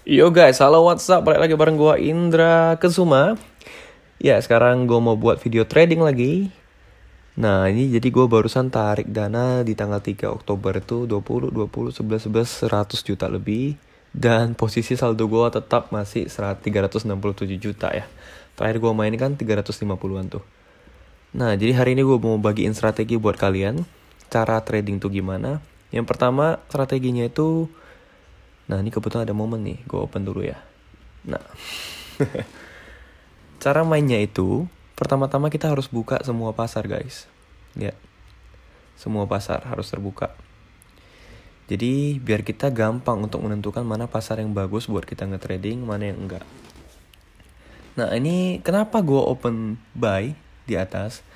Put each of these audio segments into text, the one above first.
Yo guys, halo what's up? Balik lagi bareng gua Indra Kesuma. Ya, sekarang gua mau buat video trading lagi. Nah, ini jadi gua barusan tarik dana di tanggal 3 Oktober itu 20, 20, 11, 11, 100 juta lebih. Dan posisi saldo gua tetap masih 367 juta ya. Terakhir gua main kan 350-an tuh. Nah, jadi hari ini gua mau bagiin strategi buat kalian. Cara trading tuh gimana? Yang pertama, strateginya itu... Nah, ini kebetulan ada momen nih, gue open dulu ya. Nah, cara mainnya itu, pertama-tama kita harus buka semua pasar guys. Lihat, semua pasar harus terbuka. Jadi, biar kita gampang untuk menentukan mana pasar yang bagus buat kita nge-trading, mana yang enggak. Nah, ini kenapa gue open buy di atas?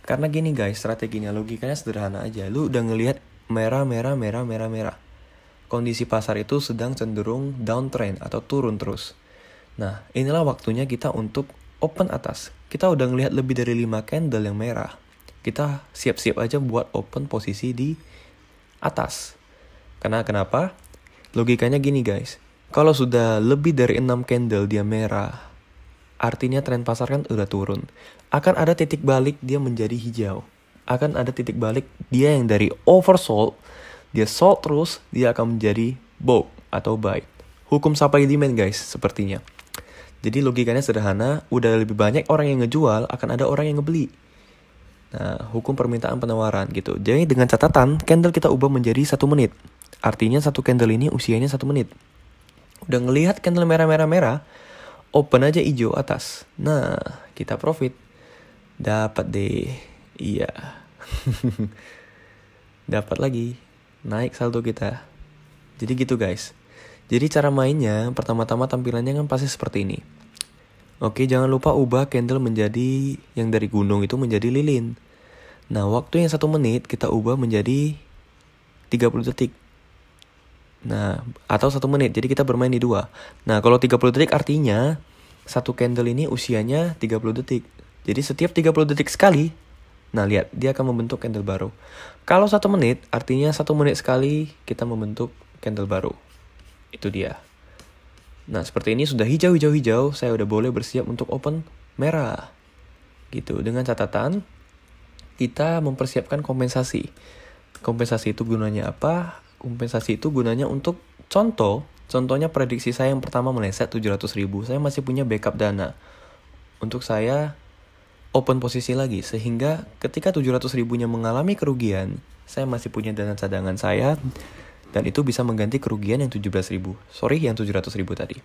Karena gini guys, strateginya, logikanya sederhana aja. Lu udah ngelihat merah. Kondisi pasar itu sedang cenderung downtrend atau turun terus. Nah, inilah waktunya kita untuk open atas. Kita udah ngelihat lebih dari 5 candle yang merah. Kita siap-siap aja buat open posisi di atas. Karena kenapa? Logikanya gini guys. Kalau sudah lebih dari 6 candle dia merah, artinya tren pasar kan udah turun. Akan ada titik balik dia menjadi hijau. Akan ada titik balik dia yang dari oversold, dia sold terus, dia akan menjadi bought atau buy. Hukum supply demand guys, sepertinya. Jadi logikanya sederhana, udah lebih banyak orang yang ngejual, akan ada orang yang ngebeli. Nah, hukum permintaan penawaran gitu. Jadi dengan catatan, candle kita ubah menjadi 1 menit. Artinya satu candle ini usianya 1 menit. Udah ngelihat candle merah, open aja hijau atas. Nah, kita profit. Dapat deh. Iya. Dapat lagi. Naik saldo kita. Jadi gitu guys. Jadi cara mainnya pertama-tama tampilannya kan pasti seperti ini. Oke, jangan lupa ubah candle menjadi yang dari gunung itu menjadi lilin. Nah, waktu yang 1 menit kita ubah menjadi 30 detik. Nah, atau 1 menit. Jadi kita bermain di 2. Nah, kalau 30 detik artinya satu candle ini usianya 30 detik. Jadi setiap 30 detik sekali, nah lihat, dia akan membentuk candle baru. Kalau 1 menit, artinya 1 menit sekali kita membentuk candle baru. Itu dia. Nah, seperti ini sudah hijau, saya udah boleh bersiap untuk open merah. Gitu, dengan catatan, kita mempersiapkan kompensasi. Kompensasi itu gunanya apa? Kompensasi itu gunanya untuk contohnya prediksi saya yang pertama meleset 700.000. Saya masih punya backup dana. Untuk saya open posisi lagi, sehingga ketika 700 ribunya mengalami kerugian, saya masih punya dana cadangan saya, dan itu bisa mengganti kerugian yang 17 ribu. Sorry, yang 700 ribu tadi.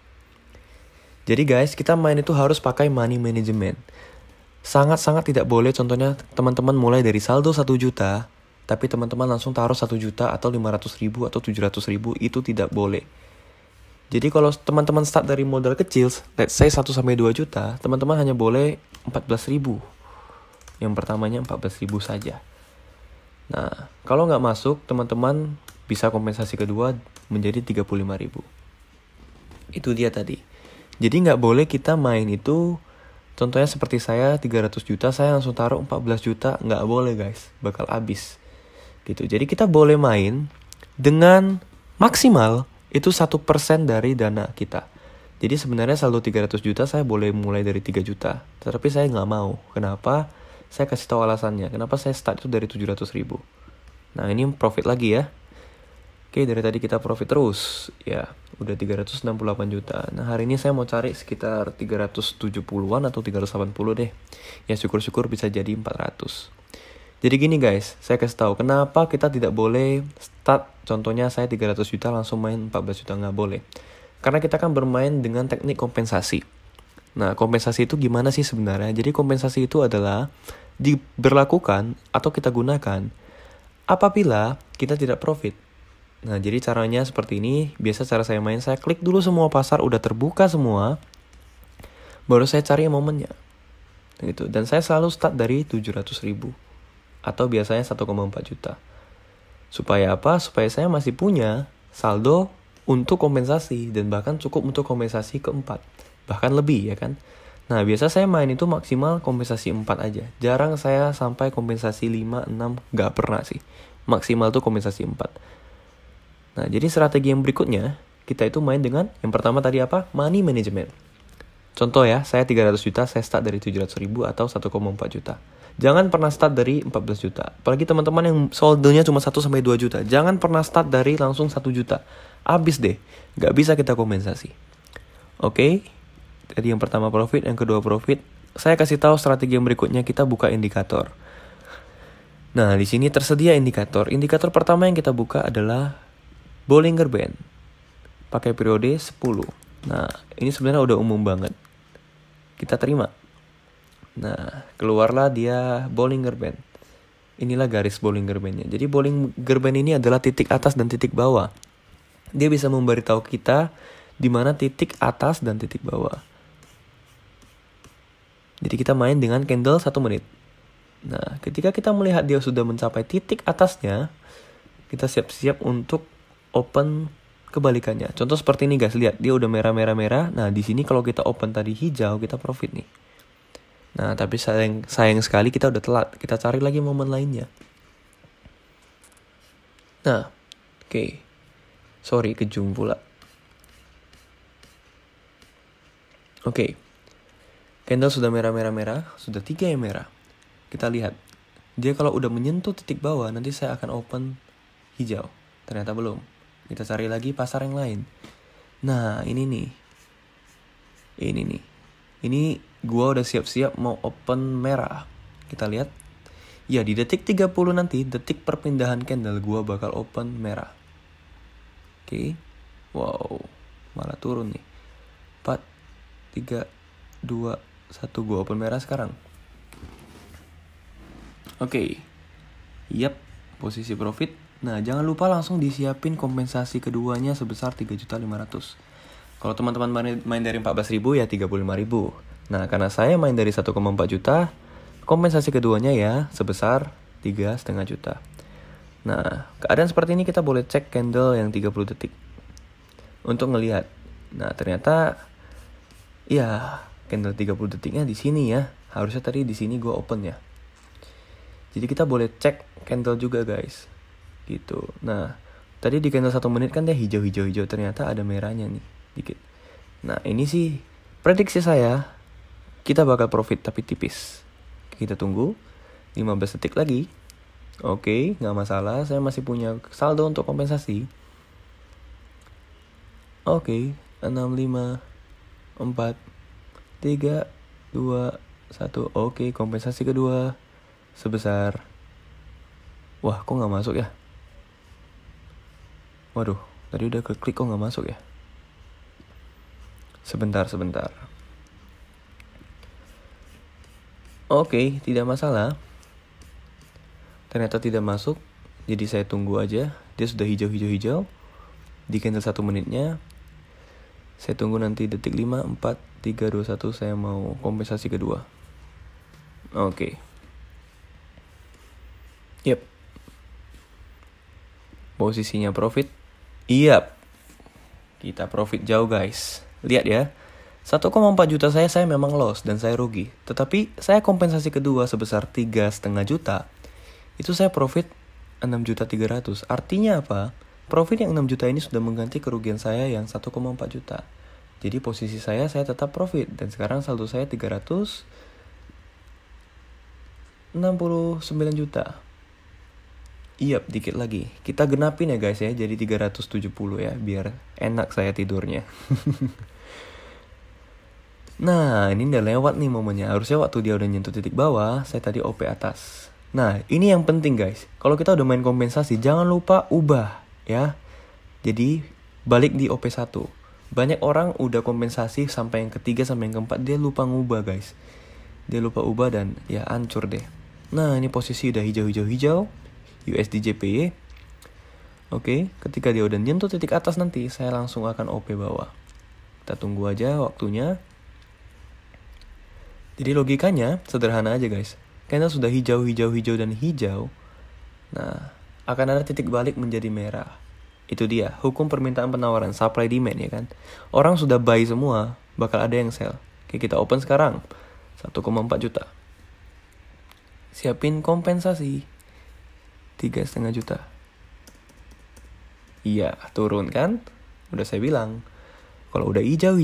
Jadi guys, kita main itu harus pakai money management. Sangat-sangat tidak boleh, contohnya teman-teman mulai dari saldo 1 juta, tapi teman-teman langsung taruh 1 juta atau 500 ribu atau 700 ribu, itu tidak boleh. Jadi kalau teman-teman start dari modal kecil, let's say 1-2 juta, teman-teman hanya boleh 14.000. Yang pertamanya 14.000 saja. Nah, kalau nggak masuk, teman-teman bisa kompensasi kedua menjadi 35.000. Itu dia tadi. Jadi nggak boleh kita main itu, contohnya seperti saya 300 juta, saya langsung taruh 14 juta, nggak boleh guys, bakal habis. Gitu. Jadi kita boleh main dengan maksimal itu 1% dari dana kita. Jadi sebenarnya saldo 300 juta saya boleh mulai dari 3 juta. Tetapi saya nggak mau. Kenapa? Saya kasih tahu alasannya. Kenapa saya start itu dari 700 ribu. Nah, ini profit lagi ya. Oke, dari tadi kita profit terus. Ya, udah 368 juta. Nah, hari ini saya mau cari sekitar 370-an atau 380 deh. Ya, syukur-syukur bisa jadi 400. Jadi gini guys, saya kasih tahu kenapa kita tidak boleh start, contohnya saya 300 juta langsung main 14 juta, nggak boleh. Karena kita kan bermain dengan teknik kompensasi. Nah, kompensasi itu gimana sih sebenarnya? Jadi kompensasi itu adalah diberlakukan atau kita gunakan apabila kita tidak profit. Nah, jadi caranya seperti ini. Biasa cara saya main, saya klik dulu semua pasar, udah terbuka semua, baru saya cari momennya. Gitu. Dan saya selalu start dari 700 ribu. Atau biasanya 1,4 juta. Supaya apa? Supaya saya masih punya saldo untuk kompensasi. Dan bahkan cukup untuk kompensasi keempat. Bahkan lebih ya kan. Nah, biasa saya main itu maksimal kompensasi 4 aja. Jarang saya sampai kompensasi 5, 6. Gak pernah sih. Maksimal tuh kompensasi 4. Nah, jadi strategi yang berikutnya, kita itu main dengan yang pertama tadi apa? Money management. Contoh ya, saya 300 juta, saya start dari 700 ribu atau 1,4 juta. Jangan pernah start dari 14 juta. Apalagi teman-teman yang soldenya cuma 1-2 juta. Jangan pernah start dari langsung 1 juta. Abis deh, gak bisa kita kompensasi. Oke, jadi yang pertama profit, yang kedua profit. Saya kasih tahu strategi yang berikutnya, kita buka indikator. Nah, di sini tersedia indikator. Indikator pertama yang kita buka adalah Bollinger Band. Pakai periode 10. Nah, ini sebenarnya udah umum banget. Kita terima. Nah, keluarlah dia Bollinger Band. Inilah garis Bollinger Band-nya. Jadi Bollinger Band ini adalah titik atas dan titik bawah. Dia bisa memberitahu kita di mana titik atas dan titik bawah. Jadi kita main dengan candle 1 menit. Nah, ketika kita melihat dia sudah mencapai titik atasnya, kita siap-siap untuk open kebalikannya. Contoh seperti ini guys, lihat dia udah merah-merah-merah. Nah, di sini kalau kita open tadi hijau, kita profit nih. Nah, tapi sayang sekali kita udah telat. Kita cari lagi momen lainnya. Nah, oke. Sorry, kejung pula. Oke. Candle sudah merah-merah-merah. Sudah 3 yang merah. Kita lihat. Dia kalau udah menyentuh titik bawah, nanti saya akan open hijau. Ternyata belum. Kita cari lagi pasar yang lain. Nah, ini nih. Ini gua udah siap-siap mau open merah. Kita lihat. Ya, di detik 30 nanti, detik perpindahan candle, gua bakal open merah. Oke. Wow. Malah turun nih. 4, 3, 2, 1. Gua open merah sekarang. Oke. Yap. Posisi profit. Nah, jangan lupa langsung disiapin kompensasi keduanya sebesar 3.500.000. Kalau teman-teman main dari 14.000 ya 35.000. Nah, karena saya main dari 1,4 juta, kompensasi keduanya ya sebesar 3,5 juta. Nah, keadaan seperti ini kita boleh cek candle yang 30 detik untuk ngelihat. Nah, ternyata ya candle 30 detiknya di sini ya. Harusnya tadi di sini gue open ya. Jadi kita boleh cek candle juga guys. Gitu. Nah, tadi di candle 1 menit kan dia hijau-hijau-hijau, ternyata ada merahnya nih dikit. Nah, ini sih prediksi saya kita bakal profit tapi tipis. Kita tunggu 15 detik lagi. Oke, gak masalah, saya masih punya saldo untuk kompensasi. Oke, 6, 5, 4, 3, 2, 1. Oke, kompensasi kedua sebesar. Wah, kok gak masuk ya? Waduh, tadi udah klik kok gak masuk ya? Sebentar. Oke, tidak masalah. Ternyata tidak masuk. Jadi saya tunggu aja. Dia sudah hijau-hijau. Di candle 1 menitnya. Saya tunggu nanti detik 5, 4, 3, 2, 1. Saya mau kompensasi kedua. Oke. Yep. Posisinya profit. Yep. Kita profit jauh guys. Lihat ya. 1,4 juta saya memang loss dan saya rugi. Tetapi saya kompensasi kedua sebesar 3,5 juta. Itu saya profit 6.300.000. Artinya apa? Profit yang 6 juta ini sudah mengganti kerugian saya yang 1,4 juta. Jadi posisi saya tetap profit. Dan sekarang saldo saya 369 juta. Iya, dikit lagi. Kita genapin ya guys ya, jadi 370 ya, biar enak saya tidurnya. Nah, ini udah lewat nih momennya. Harusnya waktu dia udah nyentuh titik bawah, saya tadi OP atas. Nah, ini yang penting guys. Kalau kita udah main kompensasi, jangan lupa ubah ya. Jadi, balik di OP1. Banyak orang udah kompensasi sampai yang ketiga, sampai yang keempat, dia lupa ngubah guys. Dia lupa ubah dan ya hancur deh. Nah, ini posisi udah hijau-hijau-hijau. USD JPY. Oke, ketika dia udah nyentuh titik atas nanti, saya langsung akan OP bawah. Kita tunggu aja waktunya. Jadi logikanya sederhana aja guys. Candle sudah hijau, dan hijau. Nah, akan ada titik balik menjadi merah. Itu dia, hukum permintaan penawaran, supply demand ya kan. Orang sudah buy semua, bakal ada yang sell. Oke, kita open sekarang. 1,4 juta. Siapin kompensasi. 3,5 juta. Iya, turun kan? Udah saya bilang, kalau udah hijau,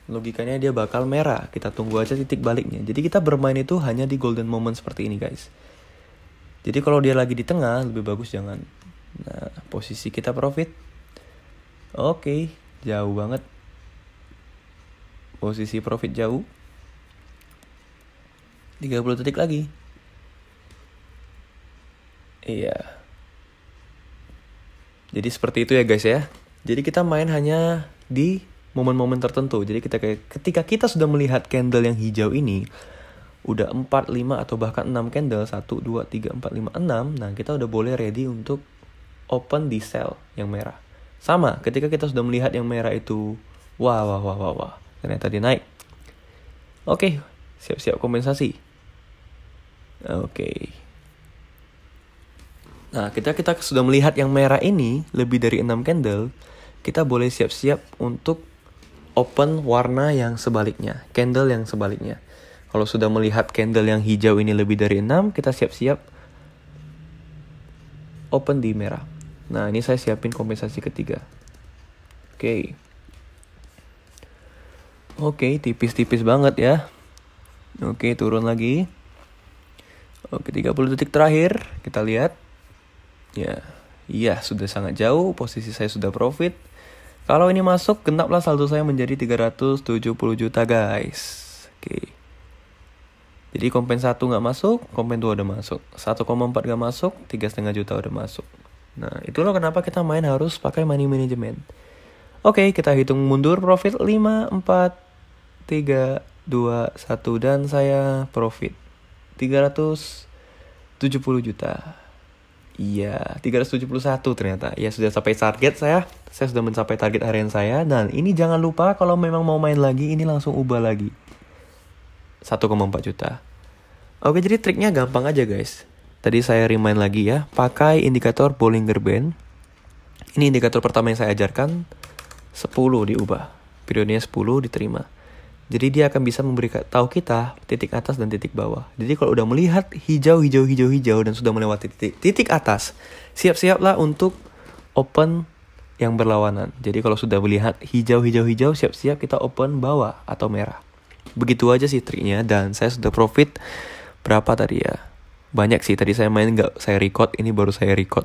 logikanya dia bakal merah. Kita tunggu aja titik baliknya. Jadi kita bermain itu hanya di golden moment seperti ini guys. Jadi kalau dia lagi di tengah, lebih bagus jangan. Nah, posisi kita profit. Oke, jauh banget. Posisi profit jauh. 30 detik lagi. Iya. Jadi seperti itu ya guys ya. Jadi kita main hanya di momen-momen tertentu. Jadi ketika kita sudah melihat candle yang hijau ini, udah 4, 5 atau bahkan 6 candle, 1, 2, 3, 4, 5, 6. Nah kita udah boleh ready untuk open di sell yang merah. Sama, ketika kita sudah melihat yang merah itu, wah, ternyata dia naik. Oke, siap-siap kompensasi. Oke. Nah, kita sudah melihat yang merah ini lebih dari 6 candle, kita boleh siap-siap untuk open warna yang sebaliknya, candle yang sebaliknya. Kalau sudah melihat candle yang hijau ini lebih dari 6, kita siap-siap open di merah. Nah, ini saya siapin kompensasi ketiga. Oke, tipis-tipis banget ya. Oke, turun lagi. Oke, 30 detik terakhir, kita lihat. Ya, sudah sangat jauh, posisi saya sudah profit. Kalau ini masuk, genaplah saldo saya menjadi 370 juta guys. Oke. Jadi kompen 1 gak masuk, kompen 2 udah masuk. 1,4 gak masuk, 3,5 juta udah masuk. Nah, itulah kenapa kita main harus pakai money management. Oke, kita hitung mundur profit 5, 4, 3, 2, 1. Dan saya profit 370 juta. Iya, 371 ternyata. Ya, sudah sampai target saya. Saya sudah mencapai target harian saya. Dan ini jangan lupa kalau memang mau main lagi, ini langsung ubah lagi. 1,4 juta. Oke, jadi triknya gampang aja guys. Tadi saya remind lagi ya. Pakai indikator Bollinger Band. Ini indikator pertama yang saya ajarkan. 10 diubah. Periodenya 10 diterima. Jadi dia akan bisa memberi tahu kita titik atas dan titik bawah. Jadi kalau udah melihat hijau dan sudah melewati titik atas, siap-siaplah untuk open yang berlawanan. Jadi kalau sudah melihat hijau, siap-siap kita open bawah atau merah. Begitu aja sih triknya, dan saya sudah profit berapa tadi ya? Banyak sih, tadi saya main nggak saya record, ini baru saya record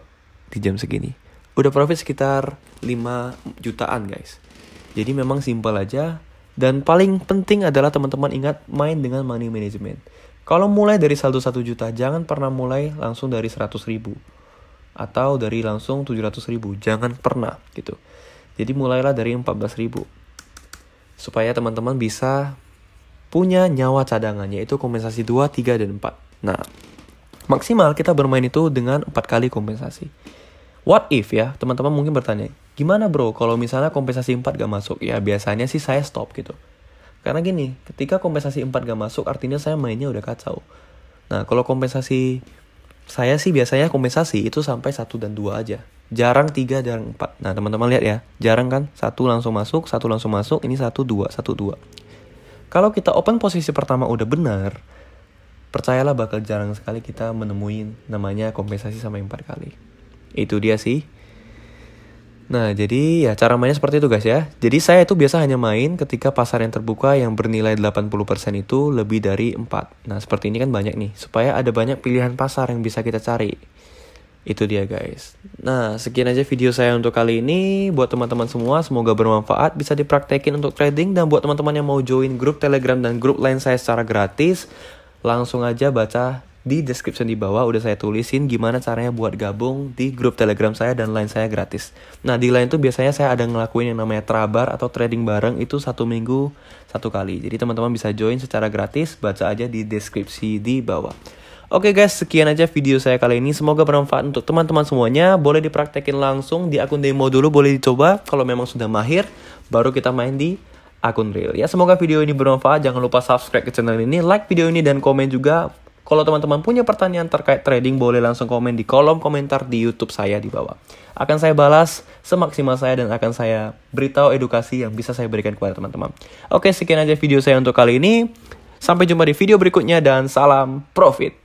di jam segini. Udah profit sekitar 5 jutaan guys. Jadi memang simpel aja. Dan paling penting adalah teman-teman ingat main dengan money management. Kalau mulai dari saldo 1 juta, jangan pernah mulai langsung dari 100 ribu. Atau dari langsung 700 ribu. Jangan pernah gitu. Jadi mulailah dari 14 ribu. Supaya teman-teman bisa punya nyawa cadangan, yaitu kompensasi 2, 3, dan 4. Nah, maksimal kita bermain itu dengan 4 kali kompensasi. What if ya, teman-teman mungkin bertanya, gimana bro kalau misalnya kompensasi 4 gak masuk? Ya biasanya sih saya stop gitu. Karena gini, ketika kompensasi 4 gak masuk artinya saya mainnya udah kacau. Nah kalau kompensasi, saya sih biasanya kompensasi itu sampai 1 dan 2 aja. Jarang 3 dan 4. Nah teman-teman lihat ya, jarang kan? 1 langsung masuk, 1 langsung masuk, ini 1, 2, 1, 2. Kalau kita open posisi pertama udah benar, percayalah bakal jarang sekali kita menemuin namanya kompensasi sampai 4 kali. Itu dia sih. Nah jadi ya cara mainnya seperti itu guys ya. Jadi saya itu biasa hanya main ketika pasar yang terbuka yang bernilai 80% itu lebih dari 4. Nah seperti ini kan banyak nih, supaya ada banyak pilihan pasar yang bisa kita cari. Itu dia guys. Nah sekian aja video saya untuk kali ini. Buat teman-teman semua semoga bermanfaat, bisa dipraktekin untuk trading. Dan buat teman-teman yang mau join grup Telegram dan grup lain saya secara gratis, langsung aja baca di description di bawah, udah saya tulisin gimana caranya buat gabung di grup Telegram saya dan line saya gratis. Nah di line itu biasanya saya ada ngelakuin yang namanya trabar atau trading bareng, itu 1 minggu 1 kali. Jadi teman-teman bisa join secara gratis, baca aja di deskripsi di bawah. Oke guys, sekian aja video saya kali ini. Semoga bermanfaat untuk teman-teman semuanya. Boleh dipraktekin langsung di akun demo dulu, boleh dicoba. Kalau memang sudah mahir, baru kita main di akun real. Ya semoga video ini bermanfaat. Jangan lupa subscribe ke channel ini, like video ini, dan komen juga. Kalau teman-teman punya pertanyaan terkait trading, boleh langsung komen di kolom komentar di YouTube saya di bawah. Akan saya balas semaksimal saya dan akan saya beritahu edukasi yang bisa saya berikan kepada teman-teman. Oke, sekian aja video saya untuk kali ini. Sampai jumpa di video berikutnya dan salam profit.